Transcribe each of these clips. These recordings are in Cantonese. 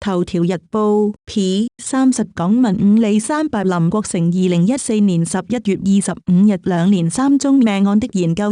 頭條日報 P30 港聞5里300林國成2014年11月25日兩連3宗命案的研究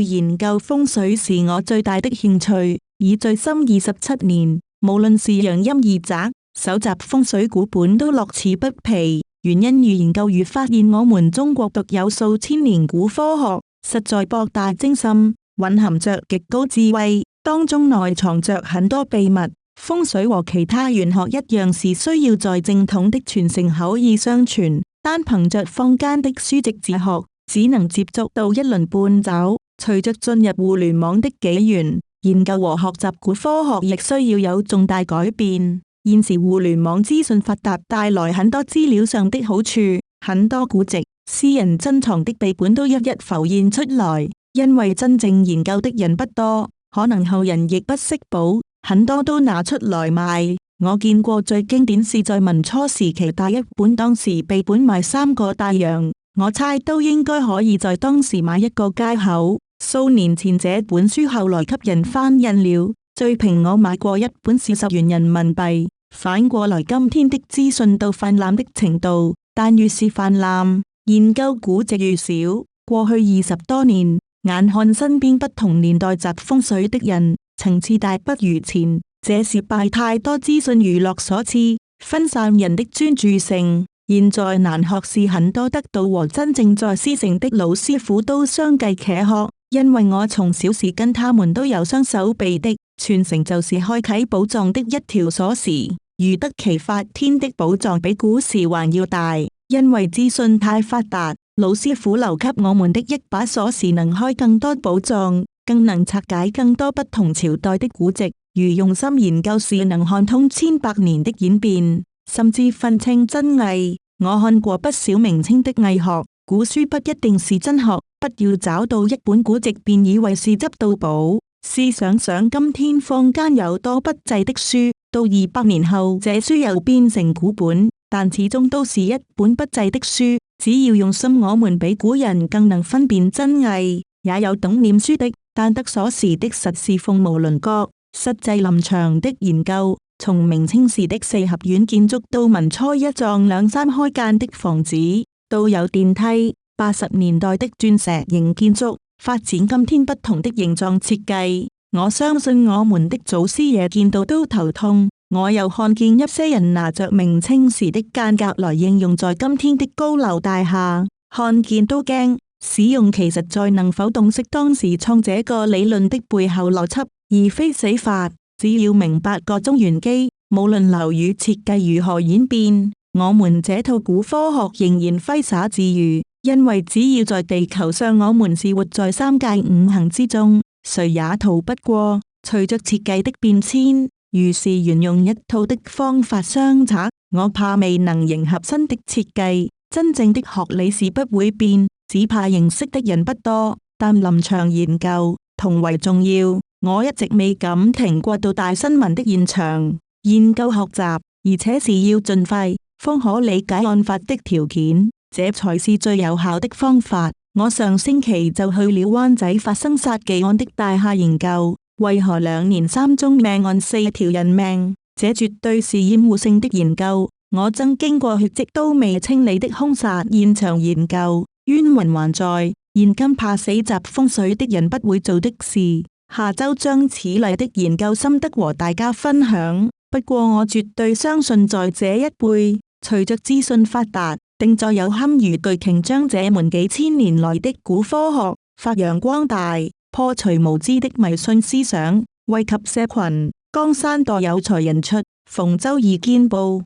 風水是我最大的興趣，已醉心27年，無論是陽陰異宅，搜集風水古本都樂此不疲，原因愈研究愈發現我們中國獨有數千年古科學，實在博大精深，蘊含着極高智慧，當中內藏着很多秘密。風水和其他玄學一樣，是需要在正統的傳承口耳相傳，單憑着坊間的書籍自學，只能接觸到一輪半爪。隨着進入互聯網的紀元，研究和學習古科學亦需要有重大改變。現時互聯網資訊發達，帶來很多資料上的好處，很多古籍、私人珍藏的秘本都一一浮現出來。因為真正研究的人不多，可能後人亦不識寶，很多都拿出來賣。我見過最經典是在民初時期大一本，當時秘本賣3個大洋，我猜都應該可以在當時買一個街口。數年前這本書後來給人翻印了，最平我買過一本是10元人民幣。反過來今天的資訊到泛濫的程度，但越是泛濫，研究古籍越少。過去20多年，眼看身邊不同年代習風水的人層次大不如前，這是拜太多資訊娛樂所賜，分散人的專注性。現在難學是很多得道和真正在師承的老師傅都相繼賒學，因為我從小是跟他們都有雙手臂的，傳承就是開啟寶藏的一條鎖匙。如得其法，天的寶藏比古時還要大，因為資訊太發達，老師傅留給我們的一把鎖匙能開更多寶藏，更能拆解更多不同朝代的古籍。如用心研究是能看通千百年的演變，甚至分清真偽。我看過不少明清的偽學，古書不一定是真學，不要找到一本古籍便以為是執到寶。試想想今天坊間有多不濟的書，到200年後這書又變成古本，但始終都是一本不濟的書。只要用心，我們比古人更能分辨真偽。也有懂念書的，但得鎖匙的實是鳳毛麟角。實際臨場的研究，從明清時的四合院建築到民初一幢2、3開間的房子，到有電梯，80年代的鑽石型建築，發展今天不同的形狀設計。我相信我們的祖師爺見到都頭痛。我又看見一些人拿着明清時的間隔來應用在今天的高樓大廈，看見都驚。使用其實在能否洞悉當時創這個理論的背後邏輯，而非死法。只要明白個中玄機，無論樓宇設計如何演變，我們這套古科學仍然揮灑自如。因為只要在地球上，我們是活在3界5行之中，誰也逃不過。隨着設計的變遷，如是沿用一套的方法相策，我怕未能迎合新的設計。真正的學理是不會變，只怕認識的人不多。但臨場研究同為重要，我一直未敢停過到大新聞的現場研究學習，而且是要盡快，方可理解案發的條件，這才是最有效的方法。我上星期就去了灣仔發生殺技案的大廈研究，為何2年3宗命案4條人命？這絕對是厭惡性的研究。我曾經過血跡都未清理的兇殺現場研究，冤魂還在。現今怕死習風水的人不會做的事，下周將此類的研究心得和大家分享。不過我絕對相信在這一輩，隨着資訊發達，定在有堪輿巨鯨將這門幾千年來的古科學發揚光大，破除無知的迷信思想，惠及社群。江山代有才人出，逢周二見報。